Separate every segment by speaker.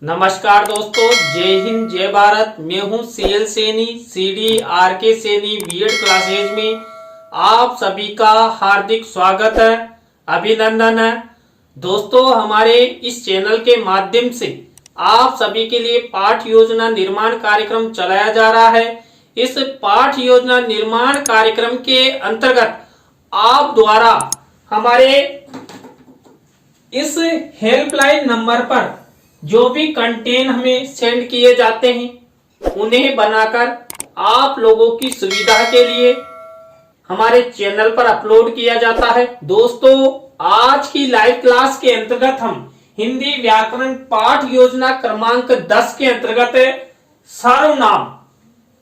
Speaker 1: नमस्कार दोस्तों, जय हिंद जय भारत। मैं हूं CL Saini, CD RK Saini BEd classes में आप सभी का हार्दिक स्वागत है, अभिनंदन है। दोस्तों, हमारे इस चैनल के माध्यम से आप सभी के लिए पाठ योजना निर्माण कार्यक्रम चलाया जा रहा है। इस पाठ योजना निर्माण कार्यक्रम के अंतर्गत आप द्वारा हमारे इस हेल्पलाइन नंबर पर जो भी कंटेंट हमें सेंड किए जाते हैं उन्हें बनाकर आप लोगों की सुविधा के लिए हमारे चैनल पर अपलोड किया जाता है। दोस्तों, आज की लाइव क्लास के अंतर्गत हम हिंदी व्याकरण पाठ योजना क्रमांक 10 के अंतर्गत सर्वनाम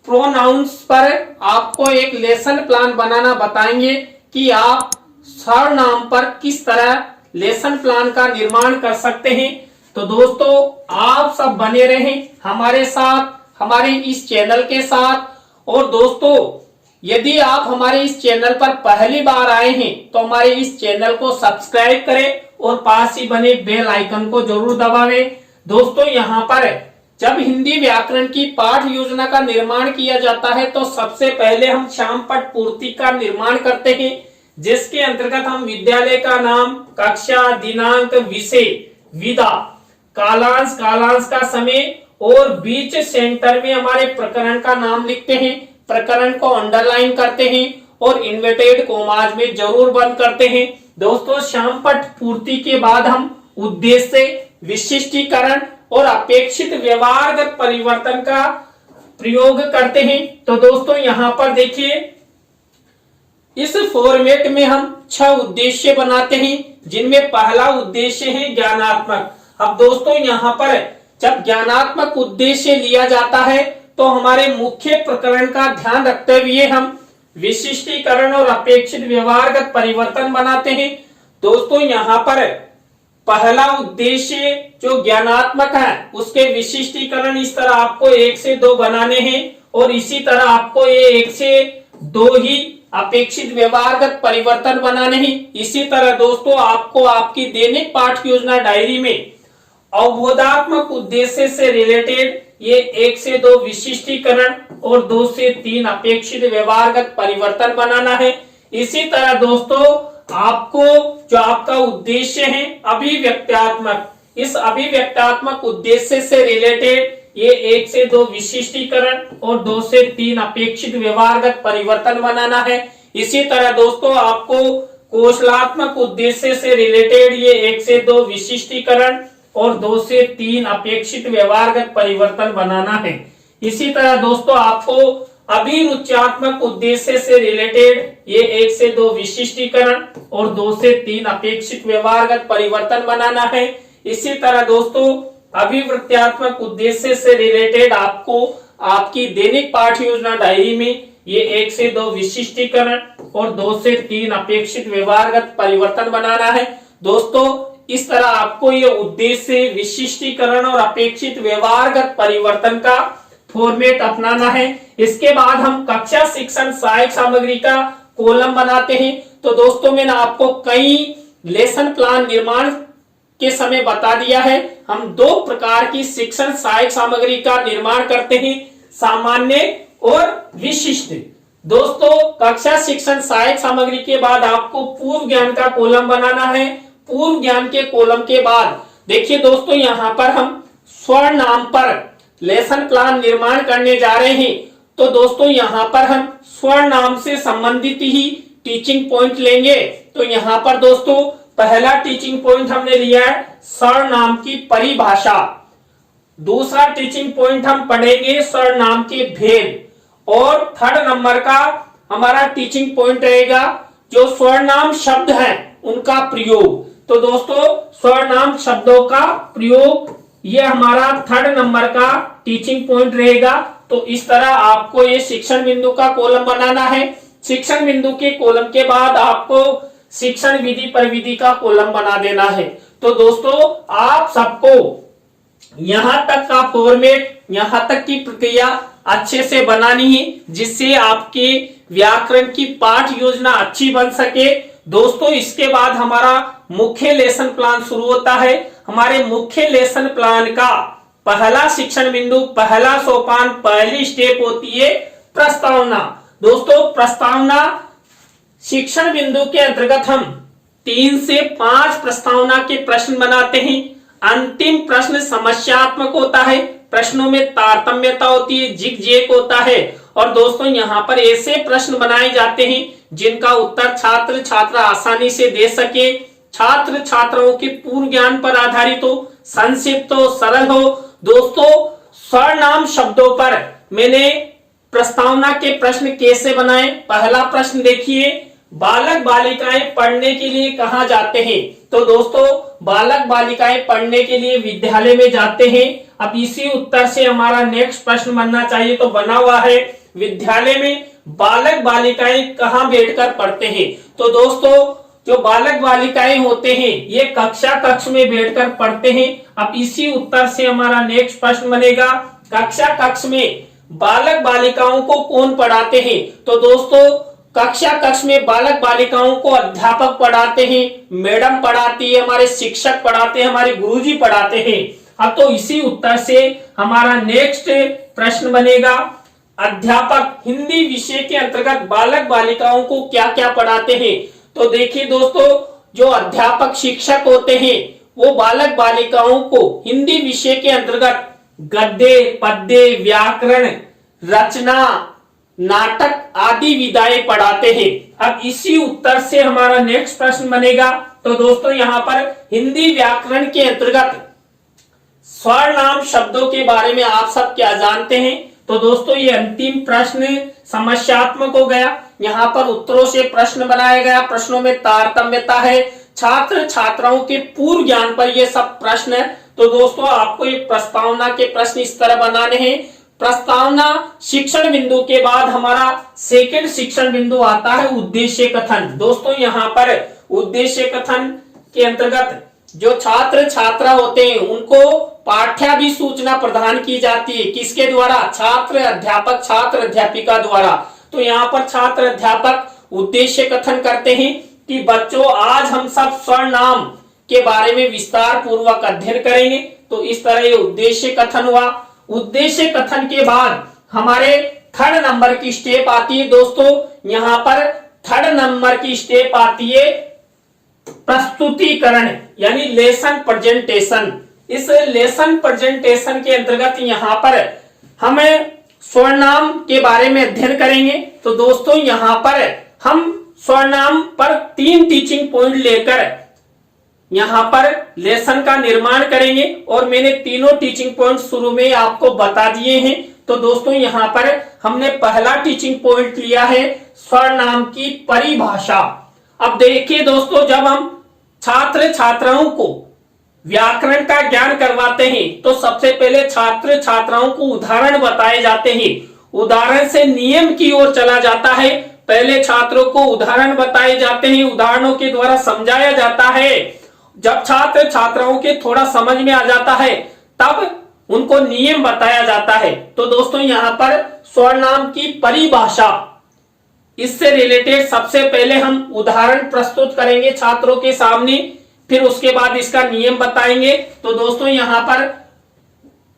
Speaker 1: प्रोनाउंस पर आपको एक लेसन प्लान बनाना बताएंगे कि आप सर्वनाम पर किस तरह लेसन प्लान का निर्माण कर सकते हैं। तो दोस्तों, आप सब बने रहें हमारे साथ, हमारे इस चैनल के साथ। और दोस्तों, यदि आप हमारे इस चैनल पर पहली बार आए हैं तो हमारे इस चैनल को सब्सक्राइब करें और पास ही बने बेल आइकन को जरूर दबावें। दोस्तों, यहाँ पर जब हिंदी व्याकरण की पाठ योजना का निर्माण किया जाता है तो सबसे पहले हम श्यामपट्ट पूर्ति का निर्माण करते हैं, जिसके अंतर्गत हम विद्यालय का नाम, कक्षा, दिनांक, विषय, विधा, कालांश, कालांश का समय और बीच सेंटर में हमारे प्रकरण का नाम लिखते हैं। प्रकरण को अंडरलाइन करते हैं और इन्वर्टेड कोमाज में जरूर बंद करते हैं। दोस्तों, श्यामपट्ट पूर्ति के बाद हम उद्देश्य, विशिष्टीकरण और अपेक्षित व्यवहारगत परिवर्तन का प्रयोग करते हैं। तो दोस्तों, यहाँ पर देखिए, इस फॉर्मेट में हम 6 उद्देश्य बनाते हैं, जिनमें पहला उद्देश्य है ज्ञानात्मक। अब दोस्तों, यहाँ पर जब ज्ञानात्मक उद्देश्य लिया जाता है तो हमारे मुख्य प्रकरण का ध्यान रखते हुए हम विशिष्टीकरण और अपेक्षित व्यवहारगत परिवर्तन बनाते हैं। दोस्तों, यहाँ पर पहला उद्देश्य जो ज्ञानात्मक है उसके विशिष्टीकरण इस तरह आपको 1 से 2 बनाने हैं और इसी तरह आपको ये 1 से 2 ही अपेक्षित व्यवहारगत परिवर्तन बनाने हैं। इसी तरह दोस्तों, आपको आपकी दैनिक पाठ योजना डायरी में अवबोधात्मक उद्देश्य से रिलेटेड ये 1 से 2 विशिष्टीकरण और 2 से 3 अपेक्षित व्यवहारगत परिवर्तन बनाना है। इसी तरह दोस्तों, आपको जो आपका उद्देश्य है अभिव्यक्त्यात्मक, इस अभिव्यक्त्यात्मक उद्देश्य से रिलेटेड ये 1 से 2 विशिष्टीकरण और 2 से 3 अपेक्षित व्यवहारगत परिवर्तन बनाना है। इसी तरह दोस्तों, आपको कौशलात्मक उद्देश्य से रिलेटेड ये 1 से 2 विशिष्टीकरण और 2 से 3 अपेक्षित व्यवहारगत परिवर्तन बनाना है। इसी तरह दोस्तों, आपको अभिरुच्यात्मक उद्देश्य से रिलेटेड ये 1 से 2 विशिष्टीकरण और 2 से 3 अपेक्षित व्यवहारगत परिवर्तन बनाना है। इसी तरह दोस्तों, अभिवृत्त्यात्मक उद्देश्य से रिलेटेड आपको आपकी दैनिक पाठ योजना डायरी में ये 1 से 2 विशिष्टीकरण और 2 से 3 अपेक्षित व्यवहारगत परिवर्तन बनाना है। दोस्तों, इस तरह आपको ये उद्देश्य, विशिष्टीकरण और अपेक्षित व्यवहारगत परिवर्तन का फॉर्मेट अपनाना है। इसके बाद हम कक्षा शिक्षण सहायक सामग्री का कॉलम बनाते हैं। तो दोस्तों, मैंने आपको कई लेसन प्लान निर्माण के समय बता दिया है। हम 2 प्रकार की शिक्षण सहायक सामग्री का निर्माण करते हैं, सामान्य और विशिष्ट। दोस्तों, कक्षा शिक्षण सहायक सामग्री के बाद आपको पूर्व ज्ञान का कॉलम बनाना है। पूर्व ज्ञान के कॉलम के बाद देखिए दोस्तों, यहाँ पर हम स्वर नाम पर लेसन प्लान निर्माण करने जा रहे हैं। तो दोस्तों, यहाँ पर हम स्वर नाम से संबंधित ही टीचिंग पॉइंट लेंगे। तो यहाँ पर दोस्तों, पहला टीचिंग पॉइंट हमने लिया है सर्वनाम की परिभाषा। दूसरा टीचिंग पॉइंट हम पढ़ेंगे सर्वनाम के भेद। और थर्ड नंबर का हमारा टीचिंग पॉइंट रहेगा जो सर्वनाम शब्द हैं उनका प्रयोग। तो दोस्तों, सर्वनाम शब्दों का प्रयोग ये हमारा थर्ड नंबर का टीचिंग पॉइंट रहेगा। तो इस तरह आपको ये शिक्षण बिंदु का कॉलम बनाना है। शिक्षण बिंदु के कॉलम के बाद आपको शिक्षण विधि प्रविधि का कॉलम बना देना है। तो दोस्तों, आप सबको यहां तक का फॉर्मेट, यहां तक की प्रक्रिया अच्छे से बनानी है, जिससे आपके व्याकरण की पाठ योजना अच्छी बन सके। दोस्तों, इसके बाद हमारा मुख्य लेसन प्लान शुरू होता है। हमारे मुख्य लेसन प्लान का पहला शिक्षण बिंदु, पहला सोपान, पहली स्टेप होती है प्रस्तावना। दोस्तों प्रस्तावना शिक्षण बिंदु के अंतर्गत हम 3 से 5 प्रस्तावना के प्रश्न बनाते हैं। अंतिम प्रश्न समस्यात्मक होता है, प्रश्नों में तारतम्यता होती है, जिग-जैग होता है। और दोस्तों यहाँ पर ऐसे प्रश्न बनाए जाते हैं जिनका उत्तर छात्र छात्रा आसानी से दे सके, छात्र छात्राओं के पूर्व ज्ञान पर आधारित हो, संक्षिप्त हो, सरल हो। दोस्तों सर्वनाम शब्दों पर मैंने प्रस्तावना के प्रश्न कैसे बनाए। पहला प्रश्न देखिए, बालक बालिकाएं पढ़ने के लिए कहाँ जाते हैं। तो दोस्तों बालक बालिकाएं पढ़ने के लिए विद्यालय में जाते हैं। अब इसी उत्तर से हमारा नेक्स्ट प्रश्न बनना चाहिए, तो बना हुआ है विद्यालय में बालक बालिकाएं कहाँ बैठकर पढ़ते हैं। तो दोस्तों जो बालक बालिकाएं होते हैं ये कक्षा कक्ष में बैठकर पढ़ते हैं। अब इसी उत्तर से हमारा नेक्स्ट प्रश्न बनेगा, कक्षा कक्ष में बालक बालिकाओं को कौन पढ़ाते हैं। तो दोस्तों कक्षा कक्ष में बालक बालिकाओं को अध्यापक पढ़ाते हैं, मैडम पढ़ाती है, हमारे शिक्षक पढ़ाते हैं, हमारे गुरुजी पढ़ाते हैं। अब तो इसी उत्तर से हमारा नेक्स्ट प्रश्न बनेगा, अध्यापक हिंदी विषय के अंतर्गत बालक बालिकाओं को क्या क्या पढ़ाते हैं। तो देखिए दोस्तों जो अध्यापक शिक्षक होते हैं वो बालक बालिकाओं को हिंदी विषय के अंतर्गत गद्य, पद्य, व्याकरण, रचना, नाटक आदि विधाएं पढ़ाते हैं। अब इसी उत्तर से हमारा नेक्स्ट प्रश्न बनेगा। तो दोस्तों यहाँ पर हिंदी व्याकरण के अंतर्गत सर्वनाम शब्दों के बारे में आप सब क्या जानते हैं। तो दोस्तों ये अंतिम प्रश्न समस्यात्मक हो गया, यहाँ पर उत्तरों से प्रश्न बनाया गया, प्रश्नों में तारतम्यता है, छात्र छात्राओं के पूर्व ज्ञान पर ये सब प्रश्न है। तो दोस्तों आपको ये प्रस्तावना के प्रश्न इस तरह बनाने हैं। प्रस्तावना शिक्षण बिंदु के बाद हमारा सेकंड शिक्षण बिंदु आता है उद्देश्य कथन। दोस्तों यहाँ पर उद्देश्य कथन के अंतर्गत जो छात्र छात्रा होते हैं उनको पाठ्याभिसूचना प्रदान की जाती है, किसके द्वारा, छात्र अध्यापक छात्र अध्यापिका द्वारा। तो यहाँ पर छात्र अध्यापक उद्देश्य कथन करते हैं कि बच्चों आज हम सब सर्वनाम के बारे में विस्तार पूर्वक अध्ययन करेंगे। तो इस तरह ये उद्देश्य कथन हुआ। उद्देश्य कथन के बाद हमारे थर्ड नंबर की स्टेप आती है। दोस्तों यहाँ पर थर्ड नंबर की स्टेप आती है प्रस्तुतिकरण यानी लेसन प्रेजेंटेशन। इस लेसन प्रेजेंटेशन के अंतर्गत यहाँ पर हमें सर्वनाम के बारे में अध्ययन करेंगे। तो दोस्तों यहाँ पर हम सर्वनाम पर 3 टीचिंग पॉइंट लेकर यहाँ पर लेसन का निर्माण करेंगे और मैंने तीनों टीचिंग पॉइंट शुरू में आपको बता दिए हैं। तो दोस्तों यहाँ पर हमने पहला टीचिंग पॉइंट लिया है सर्वनाम की परिभाषा। अब देखिए दोस्तों जब हम छात्र छात्राओं को व्याकरण का ज्ञान करवाते हैं तो सबसे पहले छात्र छात्राओं को उदाहरण बताए जाते हैं, उदाहरण से नियम की ओर चला जाता है। पहले छात्रों को उदाहरण बताए जाते हैं, उदाहरणों के द्वारा समझाया जाता है। जब छात्र छात्राओं के थोड़ा समझ में आ जाता है तब उनको नियम बताया जाता है। तो दोस्तों यहाँ पर सर्वनाम की परिभाषा, इससे रिलेटेड सबसे पहले हम उदाहरण प्रस्तुत करेंगे छात्रों के सामने, फिर उसके बाद इसका नियम बताएंगे। तो दोस्तों यहाँ पर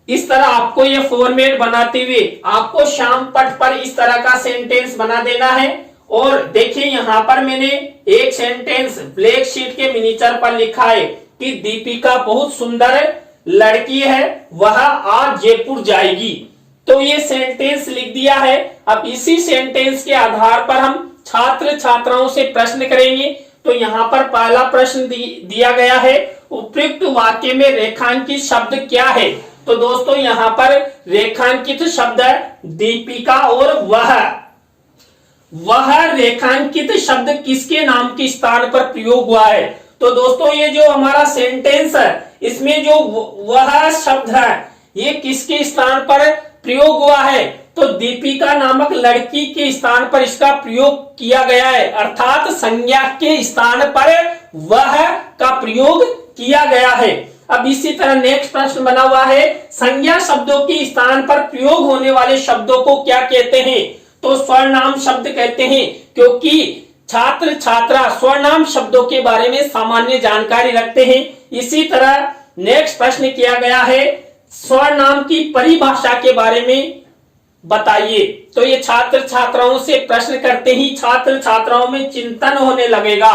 Speaker 1: इस तरह आपको ये फॉर्मेट बनाते हुए आपको श्याम पट पर इस तरह का सेंटेंस बना देना है। और देखिए यहाँ पर मैंने एक सेंटेंस ब्लैक शीट के मिनीचर पर लिखा है कि दीपिका बहुत सुंदर लड़की है, वह आज जयपुर जाएगी। तो ये सेंटेंस लिख दिया है। अब इसी सेंटेंस के आधार पर हम छात्र छात्राओं से प्रश्न करेंगे। तो यहाँ पर पहला प्रश्न दिया गया है, उपयुक्त वाक्य में रेखांकित शब्द क्या है। तो दोस्तों यहाँ पर रेखांकित शब्द है दीपिका और वह रेखांकित शब्द किसके नाम के स्थान पर प्रयोग हुआ है। तो दोस्तों ये जो हमारा सेंटेंस है इसमें जो वह शब्द है ये किसके स्थान पर प्रयोग हुआ है। तो दीपिका नामक लड़की के स्थान पर इसका प्रयोग किया गया है, अर्थात संज्ञा के स्थान पर वह का प्रयोग किया गया है। अब इसी तरह नेक्स्ट प्रश्न बना हुआ है, संज्ञा शब्दों के स्थान पर प्रयोग होने वाले शब्दों को क्या कहते हैं। तो सर्वनाम शब्द कहते हैं, क्योंकि छात्र छात्रा सर्वनाम शब्दों के बारे में सामान्य जानकारी रखते हैं। इसी तरह नेक्स्ट प्रश्न किया गया है, स्वर नाम की परिभाषा के बारे में बताइए। तो ये छात्र छात्राओं से प्रश्न करते ही छात्र छात्राओं में चिंतन होने लगेगा।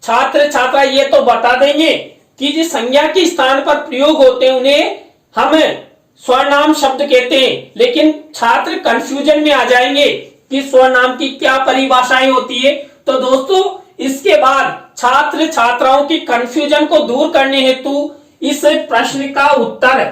Speaker 1: छात्र छात्रा ये तो बता देंगे कि जिस संज्ञा के स्थान पर प्रयोग होते हैं उन्हें हम स्वरनाम शब्द कहते हैं, लेकिन छात्र कंफ्यूजन में आ जाएंगे कि स्वरनाम की क्या परिभाषाएं होती है। तो दोस्तों इसके बाद छात्र छात्राओं की कंफ्यूजन को दूर करने हेतु इस प्रश्न का उत्तर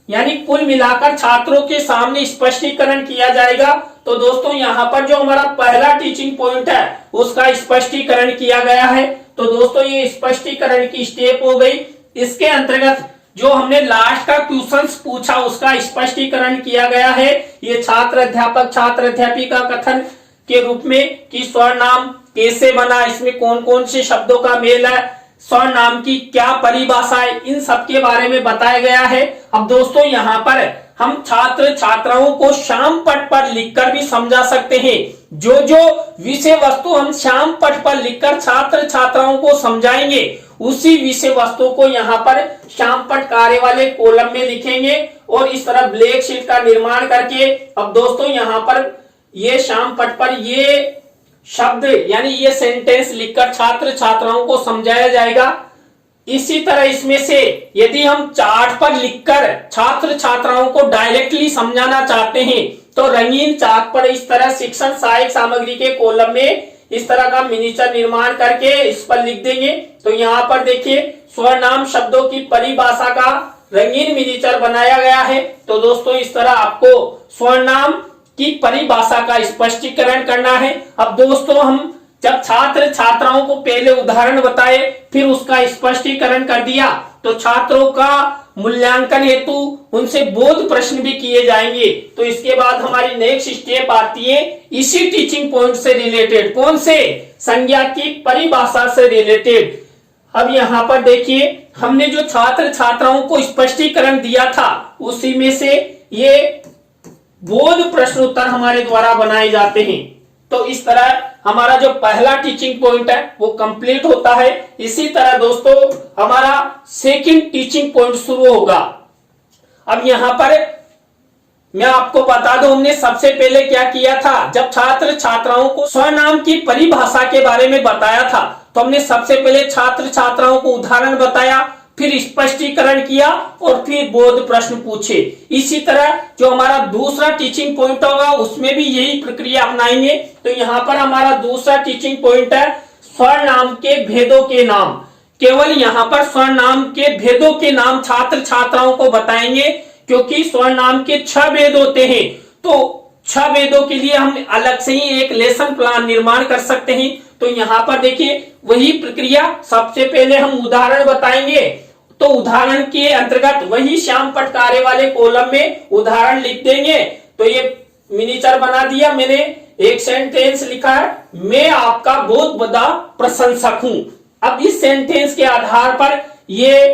Speaker 1: यानी कुल मिलाकर छात्रों के सामने स्पष्टीकरण किया जाएगा। तो दोस्तों यहाँ पर जो हमारा पहला टीचिंग पॉइंट है उसका स्पष्टीकरण किया गया है। तो दोस्तों ये स्पष्टीकरण की स्टेप हो गई। इसके अंतर्गत जो हमने लास्ट का क्वेश्चंस पूछा उसका स्पष्टीकरण किया गया है। ये छात्र अध्यापक छात्र अध्यापिका कथन के रूप में कि स्वरनाम कैसे बना, इसमें कौन कौन से शब्दों का मेल है, स्वरनाम की क्या परिभाषा है, इन सब के बारे में बताया गया है। अब दोस्तों यहाँ पर हम छात्र छात्राओं को श्याम पट पर लिखकर भी समझा सकते हैं। जो जो विषय वस्तु हम श्याम पट पर लिखकर छात्र छात्राओं को समझाएंगे उसी विषय वस्तु को यहाँ पर श्याम पट कार्य वाले कॉलम में लिखेंगे और इस तरह ब्लैक शीट का निर्माण करके अब दोस्तों यहाँ पर ये श्याम पट पर ये शब्द यानी ये सेंटेंस लिखकर छात्र छात्राओं को समझाया जाएगा। इसी तरह इसमें से यदि हम चार्ट पर लिखकर छात्र छात्राओं को डायरेक्टली समझाना चाहते हैं तो रंगीन चार्ट पर इस तरह शिक्षण सहायक सामग्री के कॉलम में इस तरह का मिनिएचर निर्माण करके इस पर लिख देंगे। तो यहाँ पर देखिए स्वरनाम शब्दों की परिभाषा का रंगीन मिनिएचर बनाया गया है। तो दोस्तों इस तरह आपको स्वरनाम की परिभाषा का स्पष्टीकरण करना है। अब दोस्तों हम जब छात्र छात्राओं को पहले उदाहरण बताए फिर उसका स्पष्टीकरण कर दिया तो छात्रों का मूल्यांकन हेतु उनसे बोध प्रश्न भी किए जाएंगे। तो इसके बाद हमारी नेक्स्ट स्टेप आती है इसी टीचिंग पॉइंट से रिलेटेड, कौन से, संज्ञा की परिभाषा से रिलेटेड। अब यहाँ पर देखिए हमने जो छात्र छात्राओं को स्पष्टीकरण दिया था उसी में से ये बोध प्रश्न उत्तर हमारे द्वारा बनाए जाते हैं। तो इस तरह हमारा जो पहला टीचिंग पॉइंट है वो कंप्लीट होता है। इसी तरह दोस्तों हमारा सेकंड टीचिंग पॉइंट शुरू होगा। अब यहाँ पर मैं आपको बता दूं हमने सबसे पहले क्या किया था। जब छात्र छात्राओं को स्वरनाम की परिभाषा के बारे में बताया था तो हमने सबसे पहले छात्र छात्राओं को उदाहरण बताया, फिर स्पष्टीकरण किया और फिर बोध प्रश्न पूछे। इसी तरह जो हमारा दूसरा टीचिंग पॉइंट होगा उसमें भी यही प्रक्रिया अपनाएंगे। तो यहाँ पर हमारा दूसरा टीचिंग पॉइंट है स्वरनाम के भेदों के नाम। केवल यहाँ पर स्वरनाम के भेदों के नाम छात्र छात्राओं को बताएंगे क्योंकि स्वरनाम के 6 भेद होते हैं। तो 6 भेदों के लिए हम अलग से ही एक लेसन प्लान निर्माण कर सकते हैं। तो यहाँ पर देखिए वही प्रक्रिया, सबसे पहले हम उदाहरण बताएंगे तो उदाहरण के अंतर्गत वही श्याम पट कार्य वाले कॉलम में उदाहरण लिख देंगे। तो ये मिनिएचर बना दिया मैंने, एक सेंटेंस लिखा है, मैं आपका बहुत बड़ा प्रशंसक हूं। अब इस सेंटेंस के आधार पर ये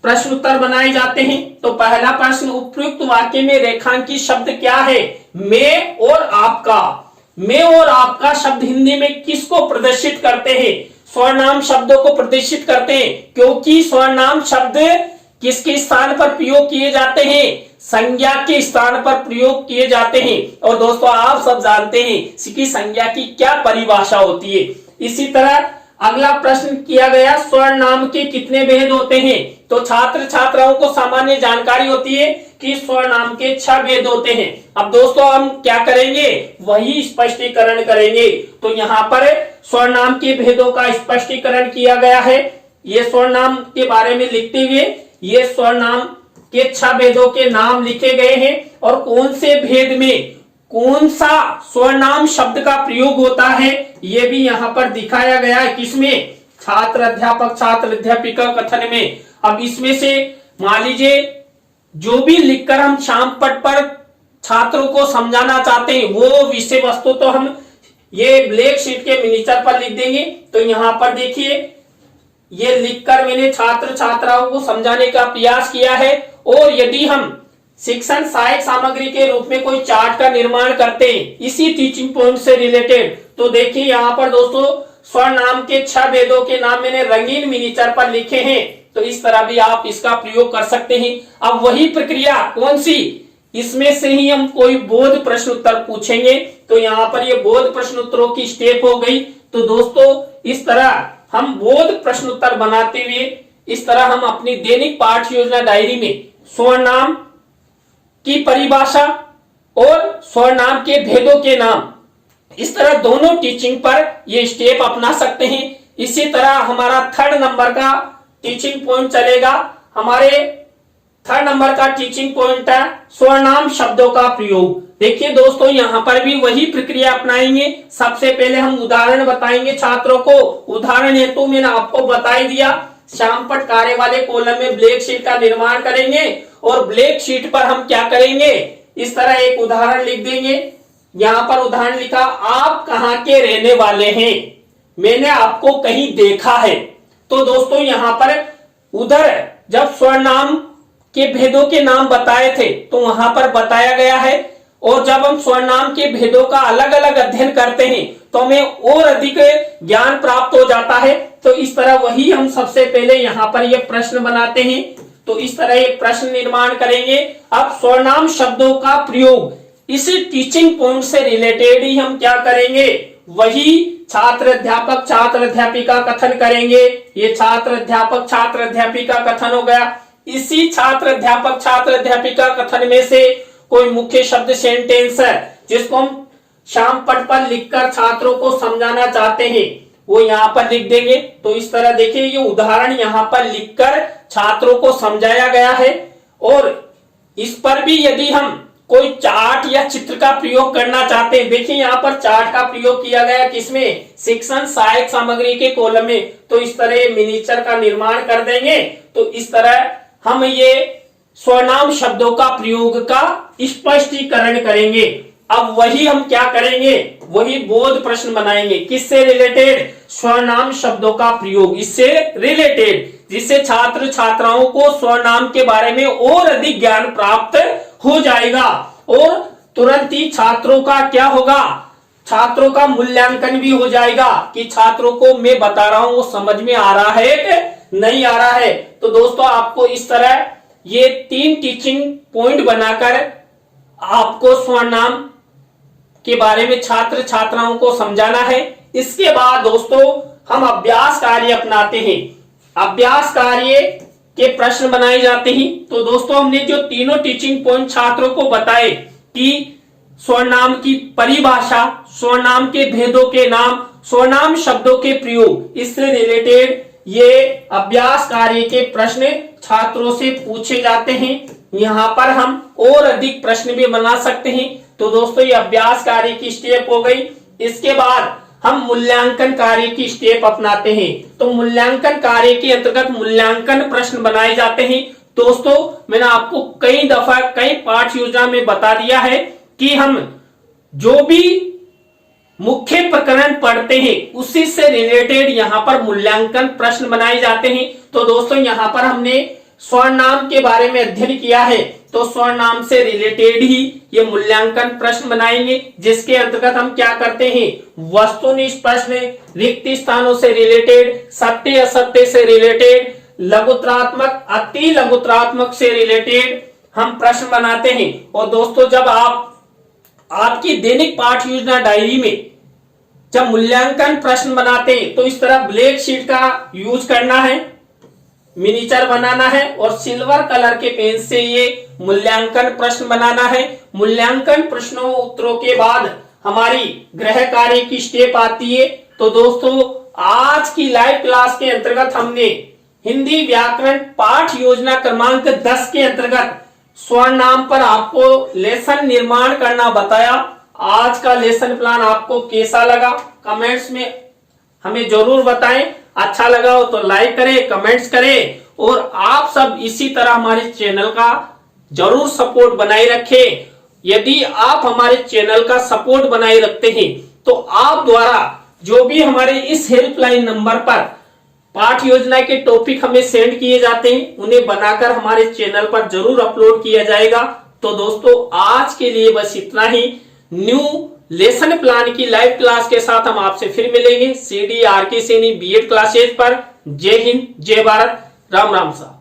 Speaker 1: प्रश्न उत्तर बनाए जाते हैं। तो पहला प्रश्न, उपयुक्त वाक्य में रेखांकित शब्द क्या है? मैं और आपका। मैं और आपका शब्द हिंदी में किसको प्रदर्शित करते हैं? स्वरनाम शब्दों को प्रदर्शित करते हैं, क्योंकि स्वरनाम शब्द किसके स्थान पर प्रयोग किए जाते हैं? संज्ञा के स्थान पर प्रयोग किए जाते हैं। और दोस्तों आप सब जानते हैं कि संज्ञा की क्या परिभाषा होती है। इसी तरह अगला प्रश्न किया गया, स्वरनाम के कितने भेद होते हैं? तो छात्र छात्राओं को सामान्य जानकारी होती है कि स्वरनाम के 6 भेद होते हैं। अब दोस्तों हम क्या करेंगे, वही स्पष्टीकरण करेंगे। तो यहाँ पर स्वरनाम के भेदों का स्पष्टीकरण किया गया है। ये स्वरनाम के बारे में लिखते हुए ये स्वरनाम के 6 भेदों के नाम लिखे गए हैं और कौन से भेद में कौन सा स्वरनाम शब्द का प्रयोग होता है ये भी यहाँ पर दिखाया गया है। किसमें? छात्र अध्यापक छात्र अध्यापिका कथन में। अब इसमें से मान लीजिए जो भी लिखकर हम श्याम पट पर छात्रों को समझाना चाहते हैं वो विषय वस्तु तो हम ये ब्लैक शीट के मिनिएचर पर लिख देंगे। तो यहाँ पर देखिए ये लिखकर मैंने छात्र छात्राओं को समझाने का प्रयास किया है। और यदि हम शिक्षण सहायक सामग्री के रूप में कोई चार्ट का निर्माण करते हैं इसी टीचिंग पॉइंट से रिलेटेड, तो देखिए यहाँ पर दोस्तों स्वर्ण नाम के 6 वेदों के नाम मैंने रंगीन मिनीचर पर लिखे हैं, तो इस तरह भी आप इसका प्रयोग कर सकते हैं। अब वही प्रक्रिया कौन सी, इसमें से ही हम कोई बोध प्रश्न उत्तर पूछेंगे। तो यहाँ पर ये बोध प्रश्न उत्तरों की स्टेप हो गई। तो दोस्तों इस तरह हम बोध प्रश्न उत्तर बनाते हुए इस तरह हम अपनी दैनिक पाठ योजना डायरी में स्वर्ण नाम की परिभाषा और स्वर्ण नाम के भेदों के नाम, इस तरह दोनों टीचिंग पर ये स्टेप अपना सकते हैं। इसी तरह हमारा 3rd नंबर का टीचिंग पॉइंट चलेगा। हमारे 3rd नंबर का टीचिंग पॉइंट है स्वर्णाम शब्दों का प्रयोग। देखिए दोस्तों यहाँ पर भी वही प्रक्रिया अपनाएंगे। सबसे पहले हम उदाहरण बताएंगे छात्रों को। उदाहरण हेतु मैंने आपको बता ही दिया, श्यामपट्ट कार्य वाले कॉलम में ब्लैक शीट का निर्माण करेंगे और ब्लैक शीट पर हम क्या करेंगे, इस तरह एक उदाहरण लिख देंगे। यहाँ पर उदाहरण लिखा, आप कहाँ के रहने वाले हैं, मैंने आपको कहीं देखा है। तो दोस्तों यहाँ पर उधर जब स्वर्णाम के भेदों के नाम बताए थे तो वहां पर बताया गया है, और जब हम स्वर्णाम के भेदों का अलग अलग अध्ययन करते हैं तो हमें और अधिक ज्ञान प्राप्त हो जाता है। तो इस तरह वही हम सबसे पहले यहाँ पर ये प्रश्न बनाते हैं। तो इस तरह एक प्रश्न निर्माण करेंगे। अब स्वर्णाम शब्दों का प्रयोग, इस टीचिंग पॉइंट से रिलेटेड ही हम क्या करेंगे, वही छात्र अध्यापक छात्र अध्यापिका कथन करेंगे। ये छात्र अध्यापक छात्र अध्यापिका कथन हो गया। इसी छात्र अध्यापक छात्र अध्यापिका कथन में से कोई मुख्य शब्द सेंटेंस है जिसको हम श्यामपट्ट पर लिखकर छात्रों को समझाना चाहते हैं, वो यहाँ पर लिख देंगे। तो इस तरह देखिए ये उदाहरण यहाँ पर लिखकर छात्रों को समझाया गया है। और इस पर भी यदि हम कोई चार्ट या चित्र का प्रयोग करना चाहते हैं, देखिए यहाँ पर चार्ट का प्रयोग किया गया किसमें, शिक्षण सहायक सामग्री के कॉलम में। तो इस तरह मिनीचर का निर्माण कर देंगे। तो इस तरह हम ये स्वर्णाम शब्दों का प्रयोग का स्पष्टीकरण करेंगे। अब वही हम क्या करेंगे, वही बोध प्रश्न बनाएंगे। किससे रिलेटेड, स्वर्णाम शब्दों का प्रयोग, इससे रिलेटेड, जिससे छात्र छात्राओं को स्वर्णाम के बारे में और अधिक ज्ञान प्राप्त हो जाएगा। और तुरंत ही छात्रों का क्या होगा, छात्रों का मूल्यांकन भी हो जाएगा कि छात्रों को मैं बता रहा हूं वो समझ में आ रहा है कि नहीं आ रहा है। तो दोस्तों आपको इस तरह ये 3 टीचिंग पॉइंट बनाकर आपको स्वर्णाम के बारे में छात्र छात्राओं को समझाना है। इसके बाद दोस्तों हम अभ्यास कार्य अपनाते हैं। अभ्यास कार्य के प्रश्न बनाए जाते हैं। तो दोस्तों हमने जो तीनों टीचिंग पॉइंट छात्रों को बताए कि स्वर्णाम की परिभाषा, स्वर्णाम के भेदों के नाम, स्वर्णाम शब्दों के प्रयोग, इससे रिलेटेड ये अभ्यास कार्य के प्रश्न छात्रों से पूछे जाते हैं। यहाँ पर हम और अधिक प्रश्न भी बना सकते हैं। तो दोस्तों ये अभ्यास कार्य की स्टेप हो गई। इसके बाद हम मूल्यांकन कार्य की स्टेप अपनाते हैं। तो मूल्यांकन कार्य के अंतर्गत मूल्यांकन प्रश्न बनाए जाते हैं। दोस्तों मैंने आपको कई दफा कई पाठ योजना में बता दिया है कि हम जो भी मुख्य प्रकरण पढ़ते हैं उसी से रिलेटेड यहाँ पर मूल्यांकन प्रश्न बनाए जाते हैं। तो दोस्तों यहाँ पर हमने स्वर्णाम के बारे में अध्ययन किया है, तो स्वर्णाम से रिलेटेड ही ये मूल्यांकन प्रश्न बनाएंगे, जिसके अंतर्गत हम क्या करते हैं, वस्तुनिष्ठ प्रश्न, रिक्त स्थानों से रिलेटेड, सत्य असत्य से रिलेटेड, लघुत्रात्मक अति लघुत्रात्मक से रिलेटेड हम प्रश्न बनाते हैं। और दोस्तों जब आपकी दैनिक पाठ योजना डायरी में जब मूल्यांकन प्रश्न बनाते हैं तो इस तरह ब्लैक शीट का यूज करना है, मिनीचर बनाना है और सिल्वर कलर के पेन से ये मूल्यांकन प्रश्न बनाना है। मूल्यांकन प्रश्नों उत्तरों के बाद हमारी गृह कार्य की स्टेप आती है। तो दोस्तों आज की लाइव क्लास के अंतर्गत हमने हिंदी व्याकरण पाठ योजना क्रमांक 10 के अंतर्गत स्वर्णाम पर आपको लेसन निर्माण करना बताया। आज का लेसन प्लान आपको कैसा लगा कमेंट्स में हमें जरूर बताएं। अच्छा लगा हो तो लाइक करें, कमेंट्स करें और आप सब इसी तरह हमारे चैनल का जरूर सपोर्ट बनाए रखें। यदि आप हमारे चैनल का सपोर्ट बनाए रखते हैं तो आप द्वारा जो भी हमारे इस हेल्पलाइन नंबर पर पाठ योजना के टॉपिक हमें सेंड किए जाते हैं उन्हें बनाकर हमारे चैनल पर जरूर अपलोड किया जाएगा। तो दोस्तों आज के लिए बस इतना ही। न्यू लेसन प्लान की लाइव क्लास के साथ हम आपसे फिर मिलेंगे CDRK सैनी बीएड क्लासेज पर। जय हिंद, जय भारत, राम राम साहब।